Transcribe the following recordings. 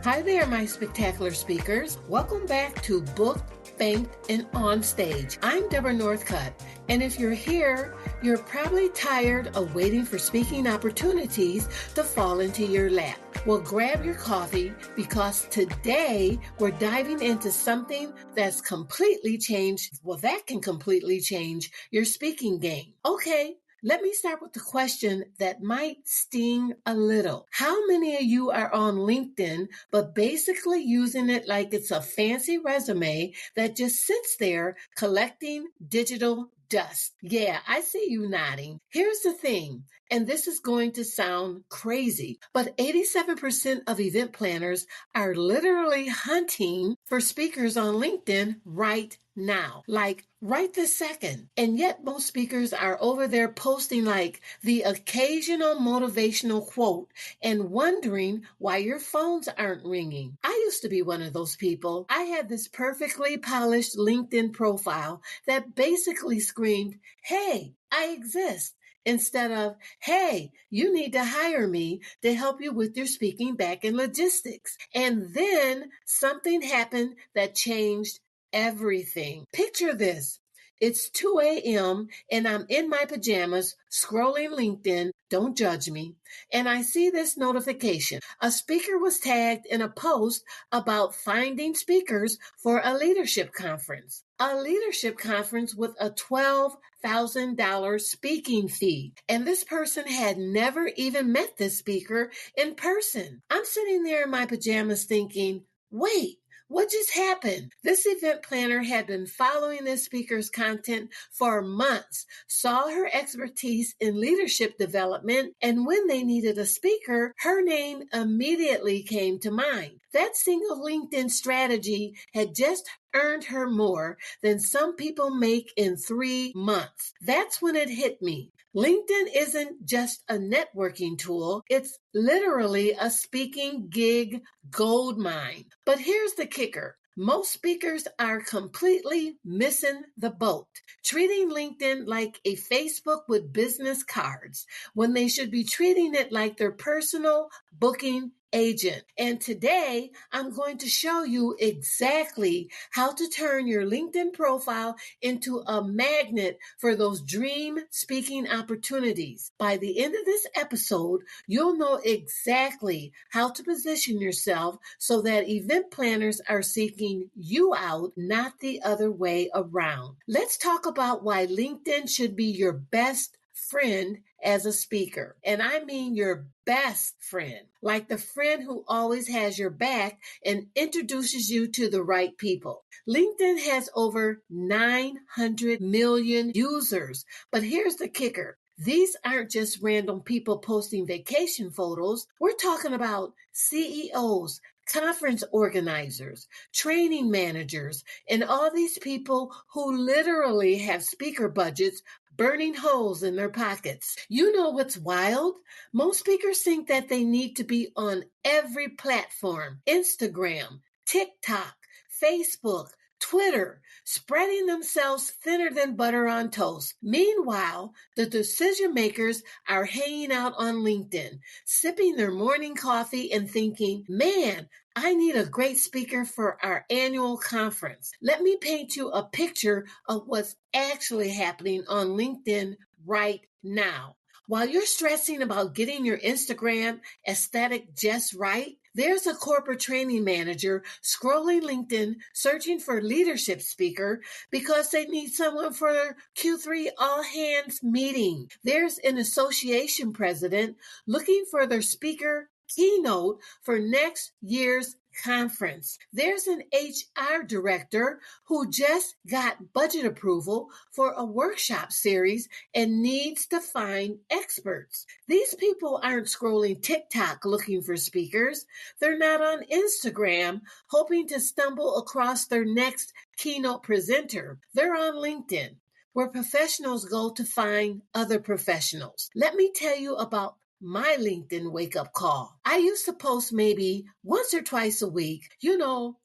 Hi there, my spectacular speakers. Welcome back to Booked, Banked, and On Stage. I'm Deborah Northcutt, and if you're here, you're probably tired of waiting for speaking opportunities to fall into your lap. Well, grab your coffee because today we're diving into something that's completely changed. Well, that can completely change your speaking game. Okay. Let me start with the question that might sting a little. How many of you are on LinkedIn, but basically using it like it's a fancy resume that just sits there collecting digital dust? Yeah, I see you nodding. Here's the thing, and this is going to sound crazy, but 87% of event planners are literally hunting for speakers on LinkedIn right now, like right this second. And yet most speakers are over there posting like the occasional motivational quote and wondering why your phones aren't ringing. I used to be one of those people. I had this perfectly polished LinkedIn profile that basically screamed, "Hey, I exist," instead of, "Hey, you need to hire me to help you with your speaking back and logistics." And then something happened that changed everything. Picture this. It's 2 a.m. and I'm in my pajamas scrolling LinkedIn. Don't judge me. And I see this notification. A speaker was tagged in a post about finding speakers for a leadership conference. A leadership conference with a $12,000 speaking fee. And this person had never even met this speaker in person. I'm sitting there in my pajamas thinking, wait, what just happened? This event planner had been following this speaker's content for months, saw her expertise in leadership development, and when they needed a speaker, her name immediately came to mind. That single LinkedIn strategy had just earned her more than some people make in 3 months. That's when it hit me. LinkedIn isn't just a networking tool. It's literally a speaking gig goldmine. But here's the kicker. Most speakers are completely missing the boat, treating LinkedIn like a Facebook with business cards when they should be treating it like their personal booking agent. And today, I'm going to show you exactly how to turn your LinkedIn profile into a magnet for those dream speaking opportunities. By the end of this episode, you'll know exactly how to position yourself so that event planners are seeking you out, not the other way around. Let's talk about why LinkedIn should be your best friend as a speaker. And I mean your best friend, like the friend who always has your back and introduces you to the right people. LinkedIn has over 900 million users, but here's the kicker. These aren't just random people posting vacation photos. We're talking about CEOs, conference organizers, training managers, and all these people who literally have speaker budgets burning holes in their pockets. You know what's wild? Most speakers think that they need to be on every platform, Instagram, TikTok, Facebook, Twitter, spreading themselves thinner than butter on toast. Meanwhile, the decision makers are hanging out on LinkedIn, sipping their morning coffee and thinking, man, I need a great speaker for our annual conference. Let me paint you a picture of what's actually happening on LinkedIn right now. While you're stressing about getting your Instagram aesthetic just right, there's a corporate training manager scrolling LinkedIn searching for leadership speaker because they need someone for their Q3 all hands meeting. There's an association president looking for their speaker keynote for next year's conference. There's an HR director who just got budget approval for a workshop series and needs to find experts. These people aren't scrolling TikTok looking for speakers. They're not on Instagram hoping to stumble across their next keynote presenter. They're on LinkedIn, where professionals go to find other professionals. Let me tell you about my LinkedIn wake-up call. I used to post maybe once or twice a week,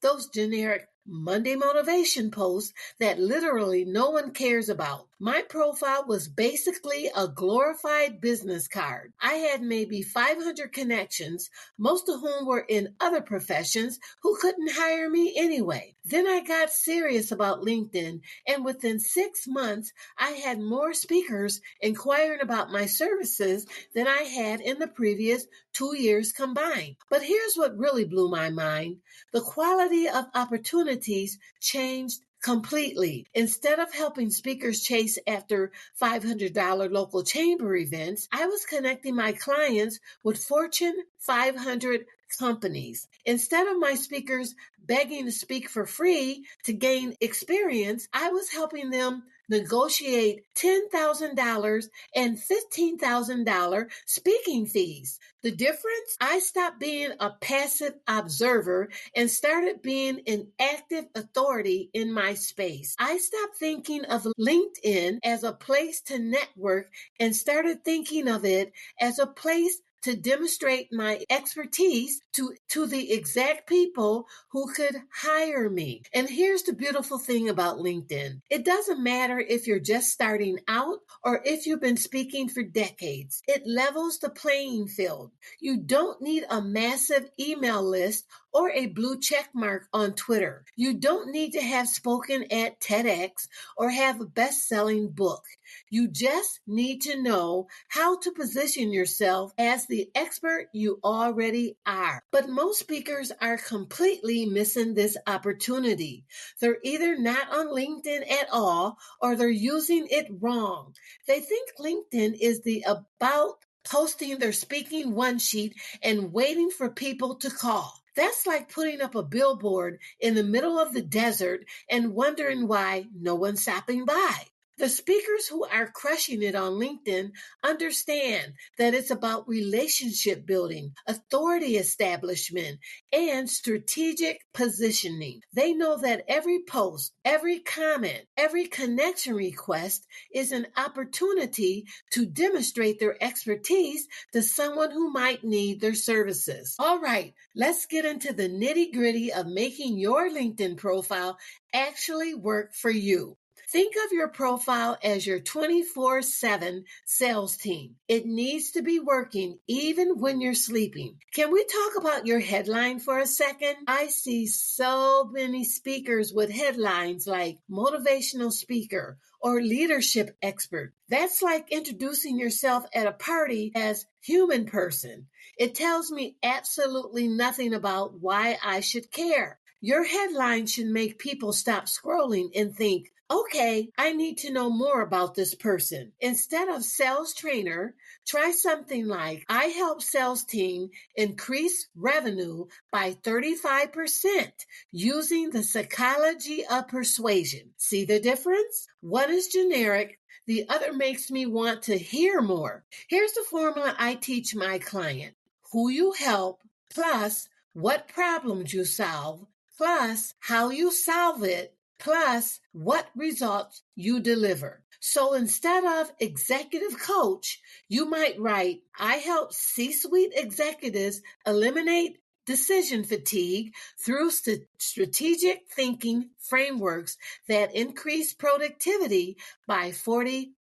those generic Monday motivation posts that literally no one cares about. My profile was basically a glorified business card. I had maybe 500 connections, most of whom were in other professions who couldn't hire me anyway. Then I got serious about LinkedIn, and within 6 months, I had more speakers inquiring about my services than I had in the previous 2 years combined. But here's what really blew my mind. The quality of opportunities changed completely. Instead of helping speakers chase after $500 local chamber events, I was connecting my clients with Fortune 500 companies. Instead of my speakers begging to speak for free to gain experience, I was helping them negotiate $10,000 and $15,000 speaking fees. The difference? I stopped being a passive observer and started being an active authority in my space. I stopped thinking of LinkedIn as a place to network and started thinking of it as a place to demonstrate my expertise to the exact people who could hire me. And here's the beautiful thing about LinkedIn. It doesn't matter if you're just starting out or if you've been speaking for decades. It levels the playing field. You don't need a massive email list or a blue check mark on Twitter. You don't need to have spoken at TEDx or have a best-selling book. You just need to know how to position yourself as the expert you already are. But most speakers are completely missing this opportunity. They're either not on LinkedIn at all or they're using it wrong. They think LinkedIn is the about posting their speaking one sheet and waiting for people to call. That's like putting up a billboard in the middle of the desert and wondering why no one's stopping by. The speakers who are crushing it on LinkedIn understand that it's about relationship building, authority establishment, and strategic positioning. They know that every post, every comment, every connection request is an opportunity to demonstrate their expertise to someone who might need their services. All right, let's get into the nitty-gritty of making your LinkedIn profile actually work for you. Think of your profile as your 24/7 sales team. It needs to be working even when you're sleeping. Can we talk about your headline for a second? I see so many speakers with headlines like motivational speaker or leadership expert. That's like introducing yourself at a party as human person. It tells me absolutely nothing about why I should care. Your headline should make people stop scrolling and think, okay, I need to know more about this person. Instead of sales trainer, try something like, I help sales team increase revenue by 35% using the psychology of persuasion. See the difference? One is generic. The other makes me want to hear more. Here's the formula I teach my client. Who you help plus what problems you solve plus how you solve it plus what results you deliver. So instead of executive coach, you might write, I help C-suite executives eliminate decision fatigue through strategic thinking frameworks that increase productivity by 40%.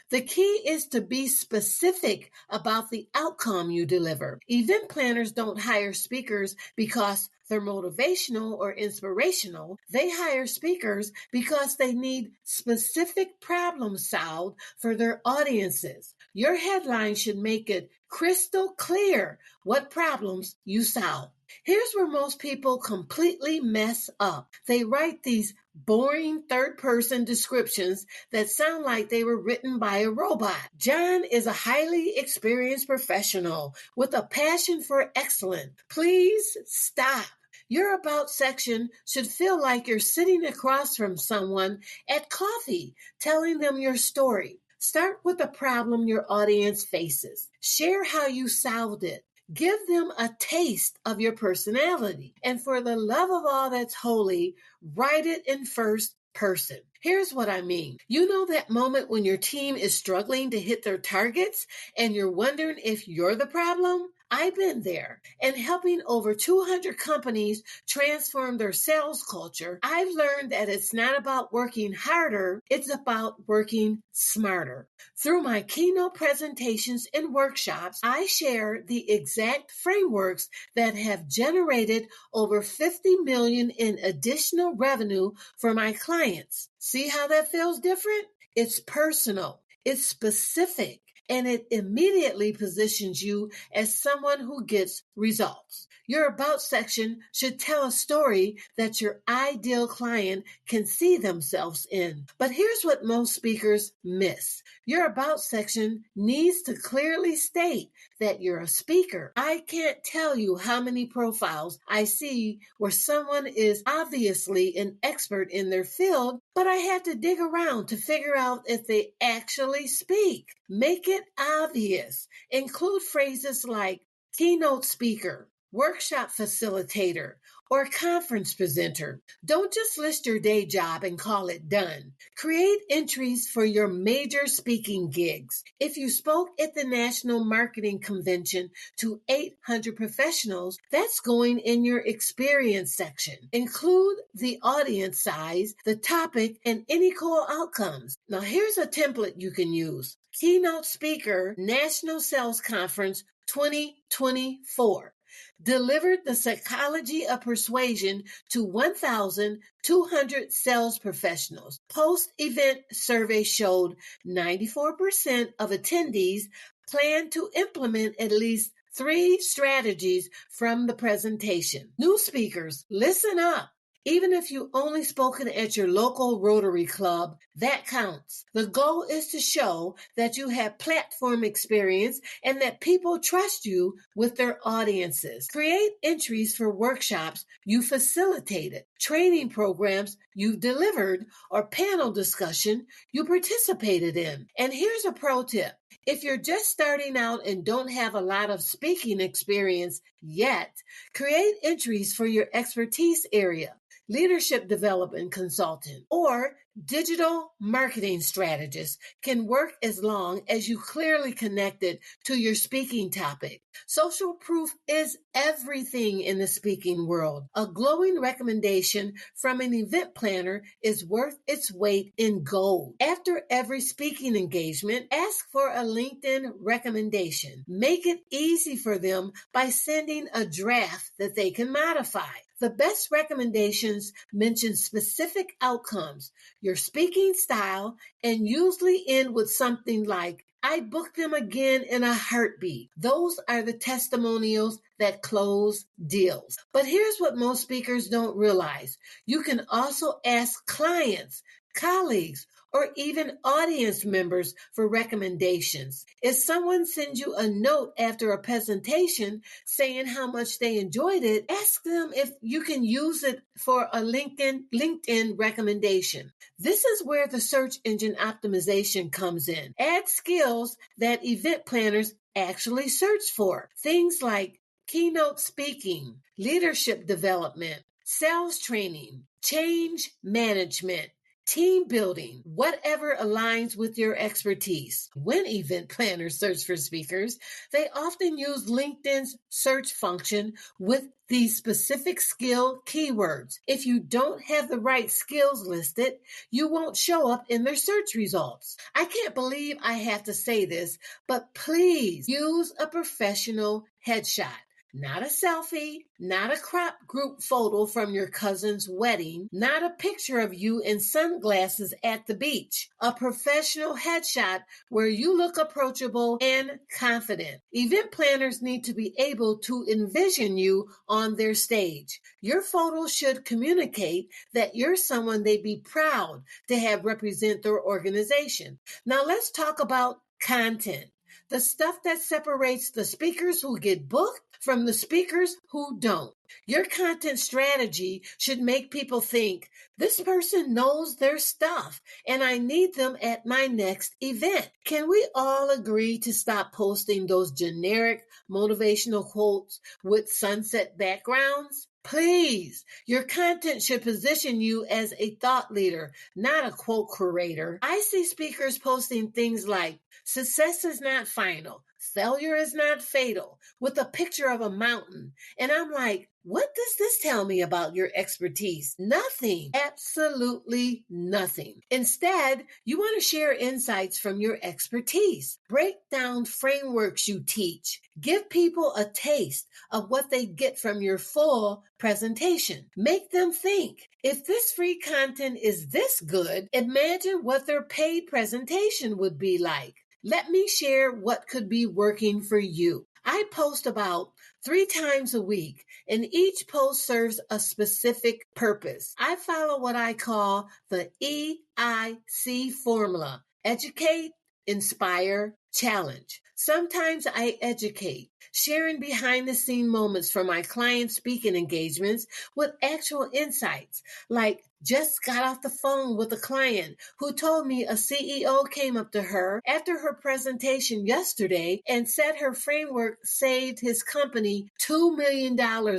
The key is to be specific about the outcome you deliver. Event planners don't hire speakers because they're motivational or inspirational. They hire speakers because they need specific problems solved for their audiences. Your headline should make it crystal clear what problems you solve. Here's where most people completely mess up. They write these boring third-person descriptions that sound like they were written by a robot. John is a highly experienced professional with a passion for excellence. Please stop. Your about section should feel like you're sitting across from someone at coffee, telling them your story. Start with the problem your audience faces. Share how you solved it. Give them a taste of your personality. And for the love of all that's holy, write it in first person. Here's what I mean. You know that moment when your team is struggling to hit their targets and you're wondering if you're the problem? I've been there. And helping over 200 companies transform their sales culture, I've learned that it's not about working harder, it's about working smarter. Through my keynote presentations and workshops, I share the exact frameworks that have generated over 50 million in additional revenue for my clients. See how that feels different? It's personal, it's specific, and it immediately positions you as someone who gets results. Your About section should tell a story that your ideal client can see themselves in. But here's what most speakers miss. Your About section needs to clearly state that you're a speaker. I can't tell you how many profiles I see where someone is obviously an expert in their field, but I have to dig around to figure out if they actually speak. Make it obvious. Include phrases like keynote speaker, workshop facilitator, or conference presenter. Don't just list your day job and call it done. Create entries for your major speaking gigs. If you spoke at the National Marketing Convention to 800 professionals, that's going in your experience section. Include the audience size, the topic, and any cool outcomes. Now here's a template you can use. Keynote speaker, National Sales Conference 2024. Delivered the psychology of persuasion to 1,200 sales professionals. Post-event survey showed 94% of attendees plan to implement at least 3 strategies from the presentation. New speakers, listen up. Even if you only spoken at your local Rotary Club, that counts. The goal is to show that you have platform experience and that people trust you with their audiences. Create entries for workshops you facilitated, training programs you've delivered, or panel discussion you participated in. And here's a pro tip. If you're just starting out and don't have a lot of speaking experience yet, create entries for your expertise area. Leadership development consultant or digital marketing strategist can work as long as you clearly connected to your speaking topic. Social proof is everything in the speaking world. A glowing recommendation from an event planner is worth its weight in gold. After every speaking engagement, ask for a LinkedIn recommendation. Make it easy for them by sending a draft that they can modify. The best recommendations mention specific outcomes, your speaking style, and usually end with something like, I booked them again in a heartbeat. Those are the testimonials that close deals. But here's what most speakers don't realize. You can also ask clients, colleagues, or even audience members for recommendations. If someone sends you a note after a presentation saying how much they enjoyed it, ask them if you can use it for a LinkedIn recommendation. This is where the search engine optimization comes in. Add skills that event planners actually search for. Things like keynote speaking, leadership development, sales training, change management, team building, whatever aligns with your expertise. When event planners search for speakers, they often use LinkedIn's search function with these specific skill keywords. If you don't have the right skills listed, you won't show up in their search results. I can't believe I have to say this, but please use a professional headshot. Not a selfie, not a crop group photo from your cousin's wedding, not a picture of you in sunglasses at the beach. A professional headshot where you look approachable and confident. Event planners need to be able to envision you on their stage. Your photo should communicate that you're someone they'd be proud to have represent their organization. Now let's talk about content. The stuff that separates the speakers who get booked from the speakers who don't. Your content strategy should make people think, this person knows their stuff and I need them at my next event. Can we all agree to stop posting those generic motivational quotes with sunset backgrounds? Please, your content should position you as a thought leader, not a quote curator. I see speakers posting things like, success is not final. failure is not fatal with a picture of a mountain. And I'm like, what does this tell me about your expertise? Nothing. Absolutely nothing. Instead, you want to share insights from your expertise. Break down frameworks you teach. Give people a taste of what they get from your full presentation. Make them think. If this free content is this good, imagine what their paid presentation would be like. Let me share what could be working for you. I post about 3 times a week, and each post serves a specific purpose. I follow what I call the EIC formula: educate, inspire, challenge. Sometimes I educate, sharing behind the scene moments from my client speaking engagements with actual insights, like just got off the phone with a client who told me a CEO came up to her after her presentation yesterday and said her framework saved his company $2 million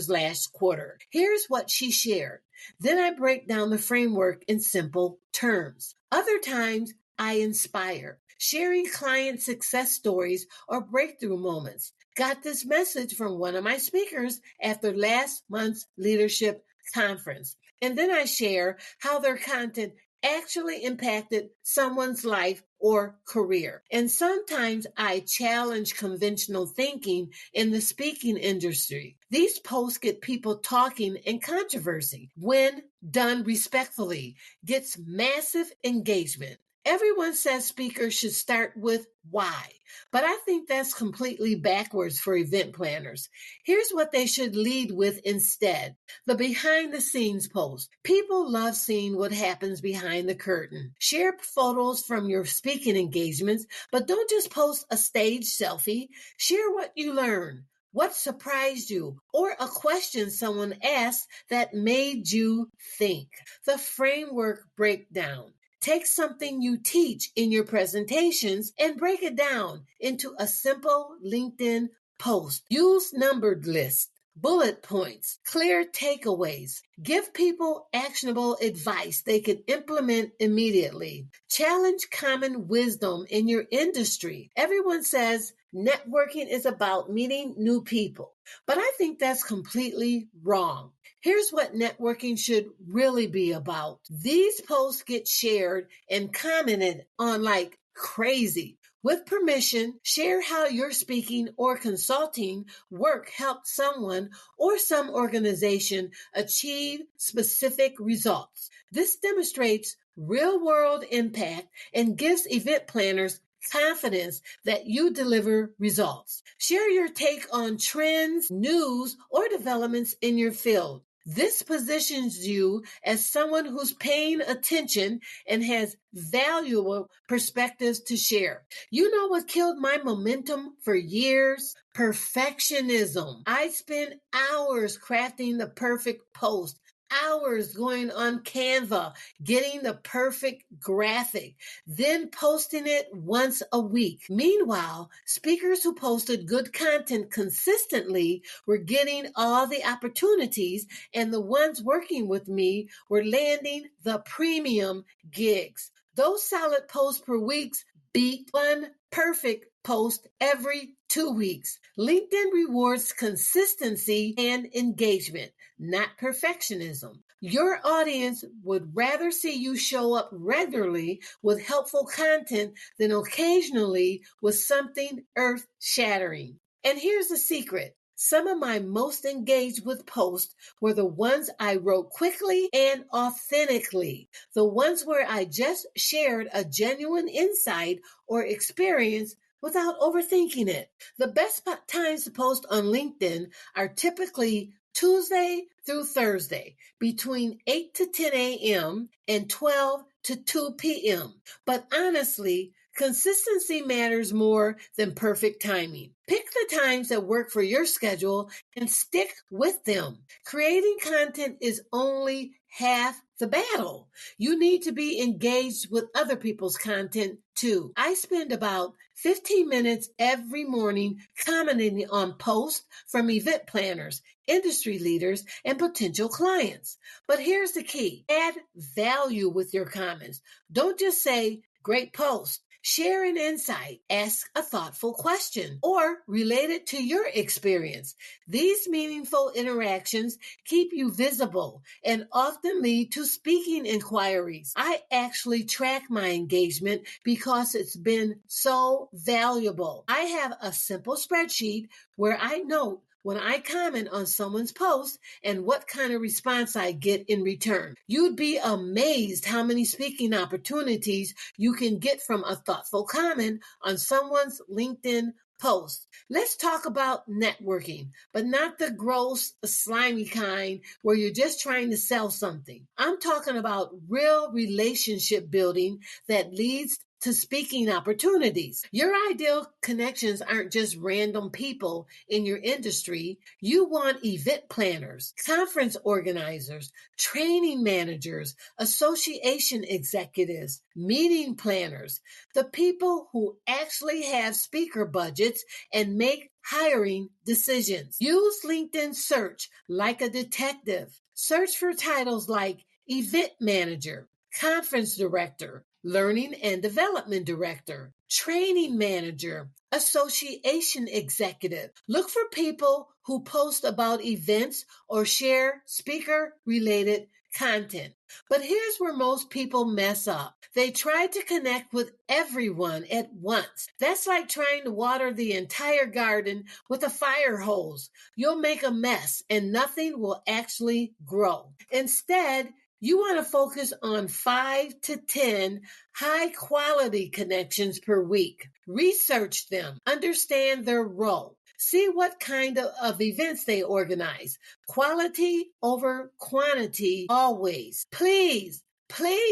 last quarter. Here's what she shared. Then I break down the framework in simple terms. Other times, I inspire, sharing client success stories or breakthrough moments. Got this message from one of my speakers after last month's leadership conference. And then I share how their content actually impacted someone's life or career. And sometimes I challenge conventional thinking in the speaking industry. These posts get people talking and controversy. When done respectfully, gets massive engagement. Everyone says speakers should start with why, but I think that's completely backwards for event planners. Here's what they should lead with instead: the behind the scenes post. People love seeing what happens behind the curtain. Share photos from your speaking engagements, but don't just post a stage selfie. Share what you learned, what surprised you, or a question someone asked that made you think. The framework breakdown. Take something you teach in your presentations and break it down into a simple LinkedIn post. Use numbered lists, bullet points, clear takeaways. Give people actionable advice they can implement immediately. Challenge common wisdom in your industry. Everyone says networking is about meeting new people, but I think that's completely wrong. Here's what networking should really be about. These posts get shared and commented on like crazy. With permission, share how your speaking or consulting work helped someone or some organization achieve specific results. This demonstrates real-world impact and gives event planners confidence that you deliver results. Share your take on trends, news, or developments in your field. This positions you as someone who's paying attention and has valuable perspectives to share. You know what killed my momentum for years? Perfectionism. I spent hours crafting the perfect post, hours going on Canva, getting the perfect graphic, then posting it once a week. Meanwhile, speakers who posted good content consistently were getting all the opportunities, and the ones working with me were landing the premium gigs. Those solid posts per week beat one perfect post every 2 weeks. LinkedIn rewards consistency and engagement, not perfectionism. Your audience would rather see you show up regularly with helpful content than occasionally with something earth-shattering. And here's the secret. Some of my most engaged with posts were the ones I wrote quickly and authentically, the ones where I just shared a genuine insight or experience without overthinking it. The best times to post on LinkedIn are typically Tuesday through Thursday between 8 to 10 a.m. and 12 to 2 p.m. But honestly, consistency matters more than perfect timing. Pick the times that work for your schedule and stick with them. Creating content is only half the battle. You need to be engaged with other people's content too. I spend about 15 minutes every morning commenting on posts from event planners, industry leaders, and potential clients. But here's the key. Add value with your comments. Don't just say, great post. Share an insight, ask a thoughtful question, or relate it to your experience. These meaningful interactions keep you visible and often lead to speaking inquiries. I actually track my engagement because it's been so valuable. I have a simple spreadsheet where I note when I comment on someone's post and what kind of response I get in return. You'd be amazed how many speaking opportunities you can get from a thoughtful comment on someone's LinkedIn post. Let's talk about networking, but not the gross, slimy kind where you're just trying to sell something. I'm talking about real relationship building that leads to speaking opportunities. Your ideal connections aren't just random people in your industry. You want event planners, conference organizers, training managers, association executives, meeting planners, the people who actually have speaker budgets and make hiring decisions. Use LinkedIn search like a detective. Search for titles like event manager, conference director, learning and development director, training manager, association executive. Look for people who post about events or share speaker related content. But here's where most people mess up. They try to connect with everyone at once. That's like trying to water the entire garden with a fire hose. You'll make a mess and nothing will actually grow. Instead, you want to focus on 5 to 10 high quality connections per week. Research them, understand their role, see what kind of events they organize. Quality over quantity always. Please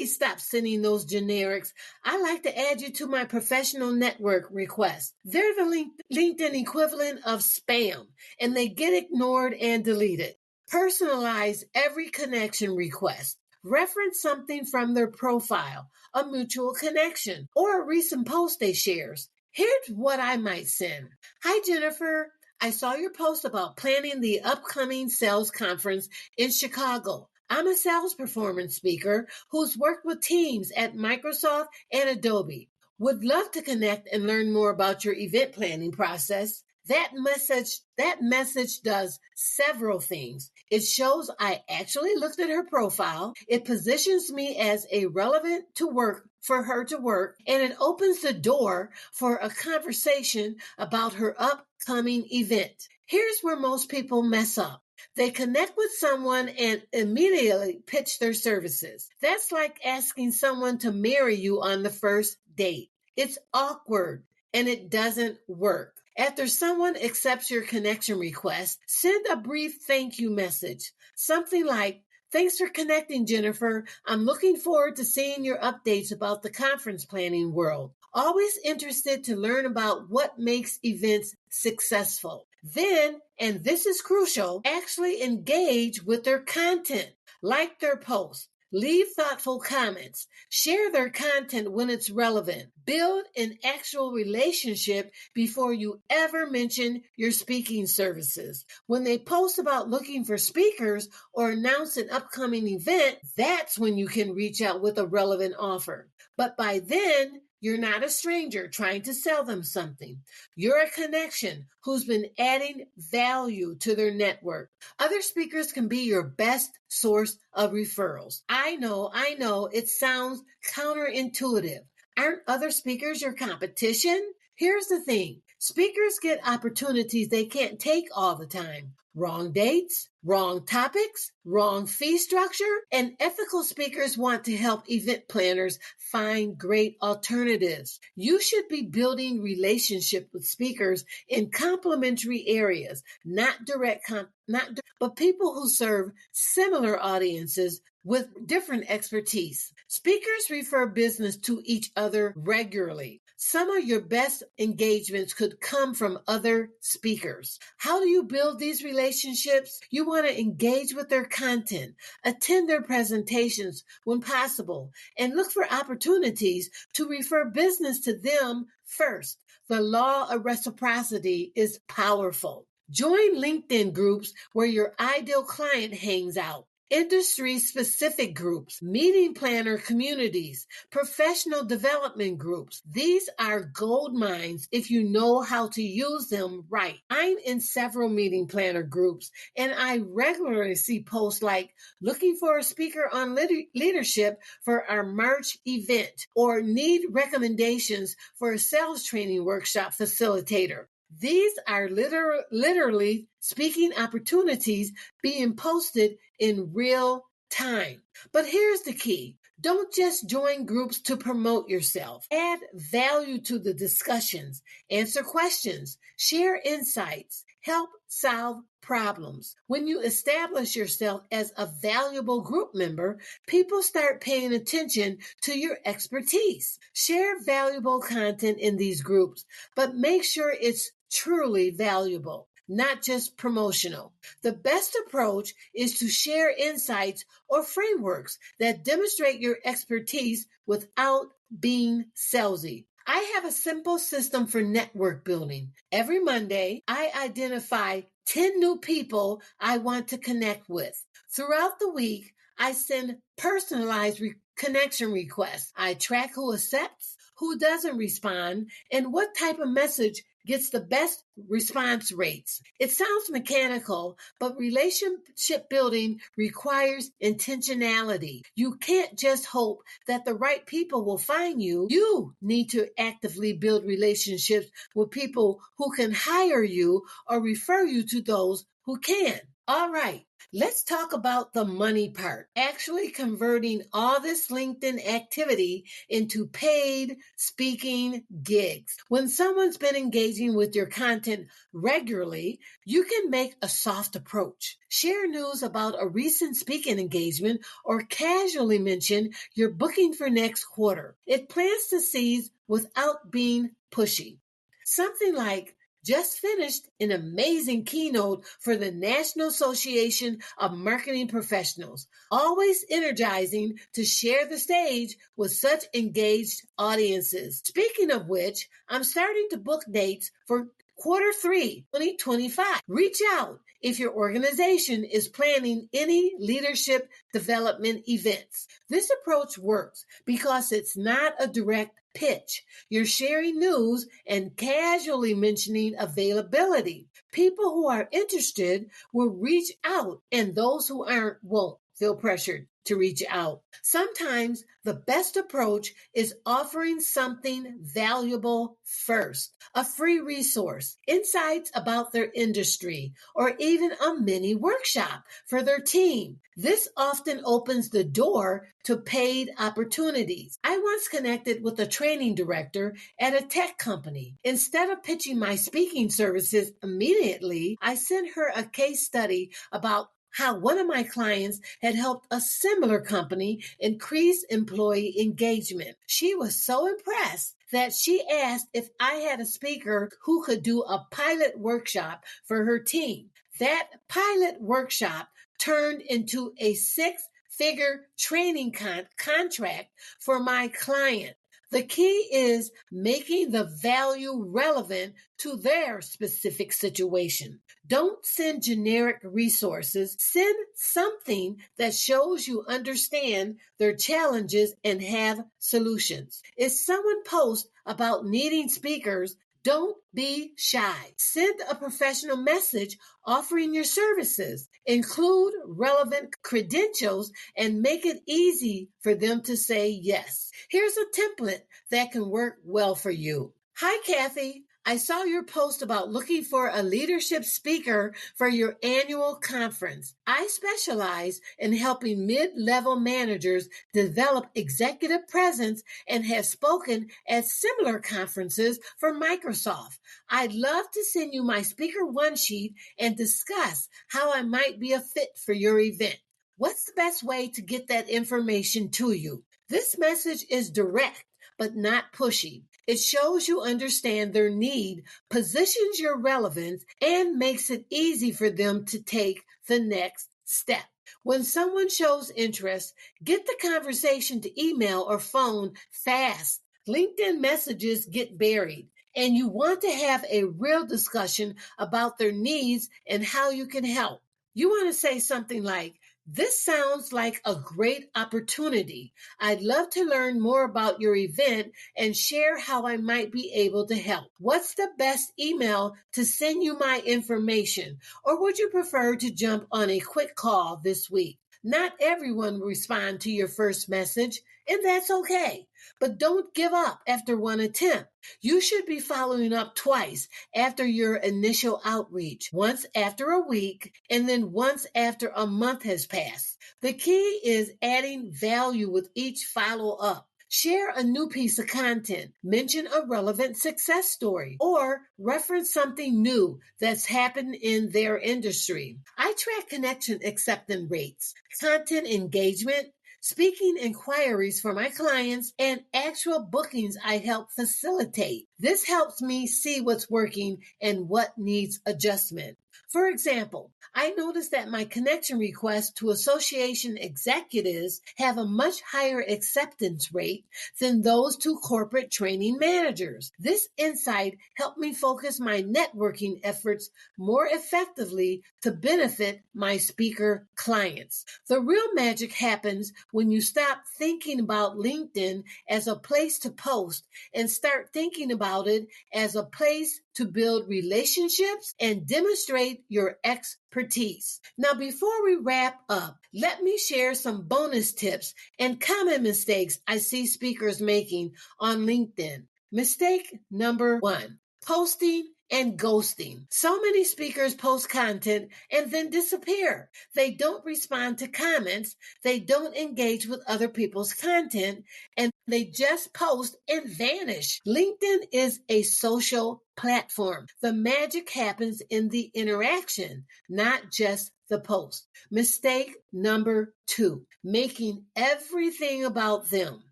stop sending those generics. I like to add you to my professional network requests. They're the LinkedIn equivalent of spam, and they get ignored and deleted. Personalize every connection request. Reference something from their profile, a mutual connection, or a recent post they shares. Here's what I might send. Hi, Jennifer. I saw your post about planning the upcoming sales conference in Chicago. I'm a sales performance speaker who's worked with teams at Microsoft and Adobe. Would love to connect and learn more about your event planning process. That message does several things. It shows I actually looked at her profile. It positions me as a relevant to work for her to work, and it opens the door for a conversation about her upcoming event. Here's where most people mess up. They connect with someone and immediately pitch their services. That's like asking someone to marry you on the first date. It's awkward and it doesn't work. After someone accepts your connection request, send a brief thank you message. Something like, thanks for connecting, Jennifer. I'm looking forward to seeing your updates about the conference planning world. Always interested to learn about what makes events successful. Then, and this is crucial, actually engage with their content. Like their posts. Leave thoughtful comments. Share their content when it's relevant. Build an actual relationship before you ever mention your speaking services. When they post about looking for speakers or announce an upcoming event, that's when you can reach out with a relevant offer. But by then, you're not a stranger trying to sell them something. You're a connection who's been adding value to their network. Other speakers can be your best source of referrals. I know, it sounds counterintuitive. Aren't other speakers your competition? Here's the thing. Speakers get opportunities they can't take all the time. Wrong dates, wrong topics, wrong fee structure, and ethical speakers want to help event planners find great alternatives. You should be building relationship with speakers in complementary areas, but people who serve similar audiences with different expertise. Speakers refer business to each other regularly. Some of your best engagements could come from other speakers. How do you build these relationships? You want to engage with their content, attend their presentations when possible, and look for opportunities to refer business to them first. The law of reciprocity is powerful. Join LinkedIn groups where your ideal client hangs out. industry-specific groups, meeting planner communities, professional development groups. These are gold mines if you know how to use them right. I'm in several meeting planner groups, and I regularly see posts like looking for a speaker on leadership for our March event or need recommendations for a sales training workshop facilitator. These are literally speaking opportunities being posted in real time. But here's the key. Don't just join groups to promote yourself. Add value to the discussions, answer questions, share insights, help solve problems. When you establish yourself as a valuable group member, people start paying attention to your expertise. Share valuable content in these groups, but make sure it's truly valuable, not just promotional. The best approach is to share insights or frameworks that demonstrate your expertise without being salesy. I have a simple system for network building. Every Monday, I identify 10 new people I want to connect with. Throughout the week, I send personalized connection requests. I track who accepts, who doesn't respond, and what type of message gets the best response rates. It sounds mechanical, but relationship building requires intentionality. You can't just hope that the right people will find you. You need to actively build relationships with people who can hire you or refer you to those who can. All right. Let's talk about the money part, actually converting all this LinkedIn activity into paid speaking gigs. When someone's been engaging with your content regularly, you can make a soft approach. Share news about a recent speaking engagement or casually mention you're booking for next quarter. It plants the seeds without being pushy. Something like, just finished an amazing keynote for the National Association of Marketing Professionals. Always energizing to share the stage with such engaged audiences. Speaking of which, I'm starting to book dates for Q3 2025. Reach out if your organization is planning any leadership development events. This approach works because it's not a direct pitch. You're sharing news and casually mentioning availability. People who are interested will reach out, and those who aren't won't feel pressured to reach out. Sometimes the best approach is offering something valuable first. A free resource, insights about their industry, or even a mini workshop for their team. This often opens the door to paid opportunities. I once connected with a training director at a tech company. Instead of pitching my speaking services immediately, I sent her a case study about how one of my clients had helped a similar company increase employee engagement. She was so impressed that she asked if I had a speaker who could do a pilot workshop for her team. That pilot workshop turned into a six-figure training contract for my client. The key is making the value relevant to their specific situation. Don't send generic resources. Send something that shows you understand their challenges and have solutions. If someone posts about needing speakers, don't be shy. Send a professional message offering your services. Include relevant credentials and make it easy for them to say yes. Here's a template that can work well for you. Hi, Kathy. I saw your post about looking for a leadership speaker for your annual conference. I specialize in helping mid-level managers develop executive presence and have spoken at similar conferences for Microsoft. I'd love to send you my speaker one sheet and discuss how I might be a fit for your event. What's the best way to get that information to you? This message is direct, but not pushy. It shows you understand their need, positions your relevance, and makes it easy for them to take the next step. When someone shows interest, get the conversation to email or phone fast. LinkedIn messages get buried, and you want to have a real discussion about their needs and how you can help. You want to say something like, This sounds like a great opportunity. I'd love to learn more about your event and share how I might be able to help. What's the best email to send you my information? Or would you prefer to jump on a quick call this week? Not everyone will respond to your first message, and that's okay. But don't give up after one attempt. You should be following up twice after your initial outreach, once after a week, and then once after a month has passed. The key is adding value with each follow up. Share a new piece of content, mention a relevant success story, or reference something new that's happened in their industry. I track connection acceptance rates, content engagement, speaking inquiries for my clients, and actual bookings I help facilitate. This helps me see what's working and what needs adjustment. For example, I noticed that my connection requests to association executives have a much higher acceptance rate than those to corporate training managers. This insight helped me focus my networking efforts more effectively to benefit my speaker clients. The real magic happens when you stop thinking about LinkedIn as a place to post and start thinking about it as a place to build relationships and demonstrate your expertise. Now, before we wrap up, let me share some bonus tips and common mistakes I see speakers making on LinkedIn. Mistake number 1, posting and ghosting. So many speakers post content and then disappear. They don't respond to comments, they don't engage with other people's content, and they just post and vanish. LinkedIn is a social platform. The magic happens in the interaction, not just the post. Mistake number 2, making everything about them.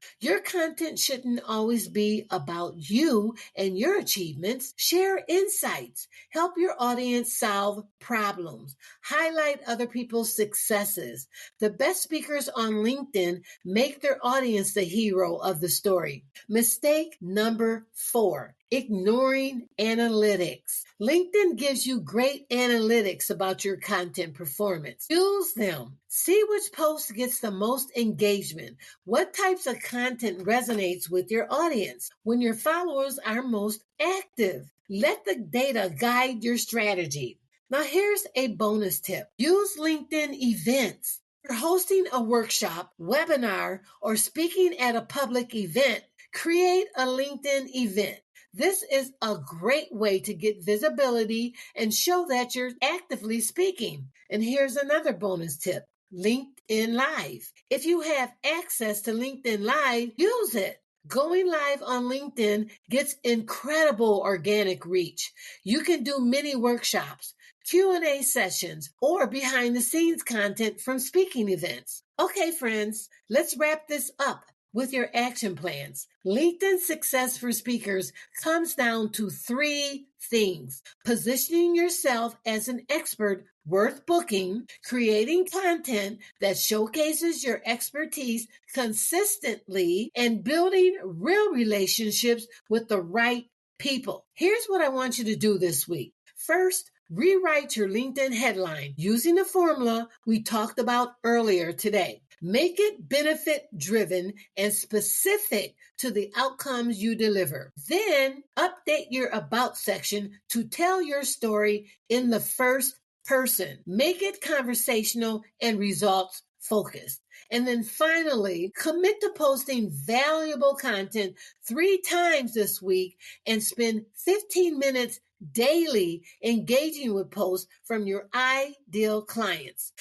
Your content shouldn't always be about you and your achievements. Share insights, help your audience solve problems, highlight other people's successes. The best speakers on LinkedIn make their audience the hero of the story. Mistake number 4, ignoring analytics. LinkedIn gives you great analytics about your content performance. Use them. See which post gets the most engagement. What types of content resonates with your audience when your followers are most active. Let the data guide your strategy. Now here's a bonus tip. Use LinkedIn events. If you're hosting a workshop, webinar, or speaking at a public event, create a LinkedIn event. This is a great way to get visibility and show that you're actively speaking. And here's another bonus tip. LinkedIn Live. If you have access to LinkedIn Live, use it. Going live on LinkedIn gets incredible organic reach. You can do mini workshops, Q&A sessions, or behind the scenes content from speaking events. Okay, friends, let's wrap this up with your action plans. LinkedIn success for speakers comes down to 3 things: positioning yourself as an expert worth booking, creating content that showcases your expertise consistently, and building real relationships with the right people. Here's what I want you to do this week. First, rewrite your LinkedIn headline using the formula we talked about earlier today. Make it benefit driven and specific to the outcomes you deliver. Then update your about section to tell your story in the first person. Make it conversational and results focused. And then finally, commit to posting valuable content 3 times this week and spend 15 minutes daily engaging with posts from your ideal clients.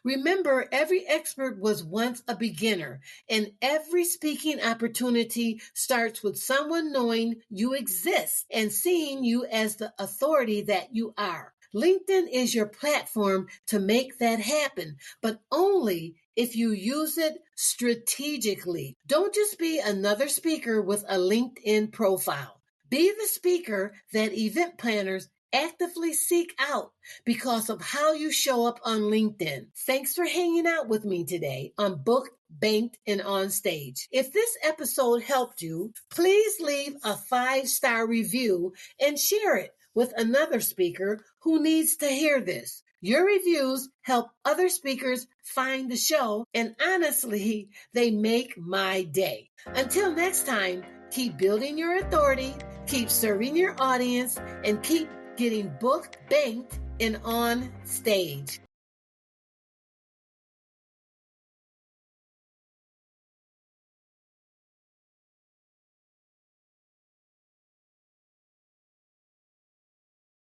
Remember, every expert was once a beginner, and every speaking opportunity starts with someone knowing you exist and seeing you as the authority that you are. LinkedIn is your platform to make that happen, but only if you use it strategically. Don't just be another speaker with a LinkedIn profile. Be the speaker that event planners actively seek out because of how you show up on LinkedIn. Thanks for hanging out with me today on Booked, Banked, and On Stage. If this episode helped you, please leave a 5-star review and share it with another speaker who needs to hear this. Your reviews help other speakers find the show, and honestly, they make my day. Until next time, keep building your authority, keep serving your audience, and keep getting booked, banked, and on stage.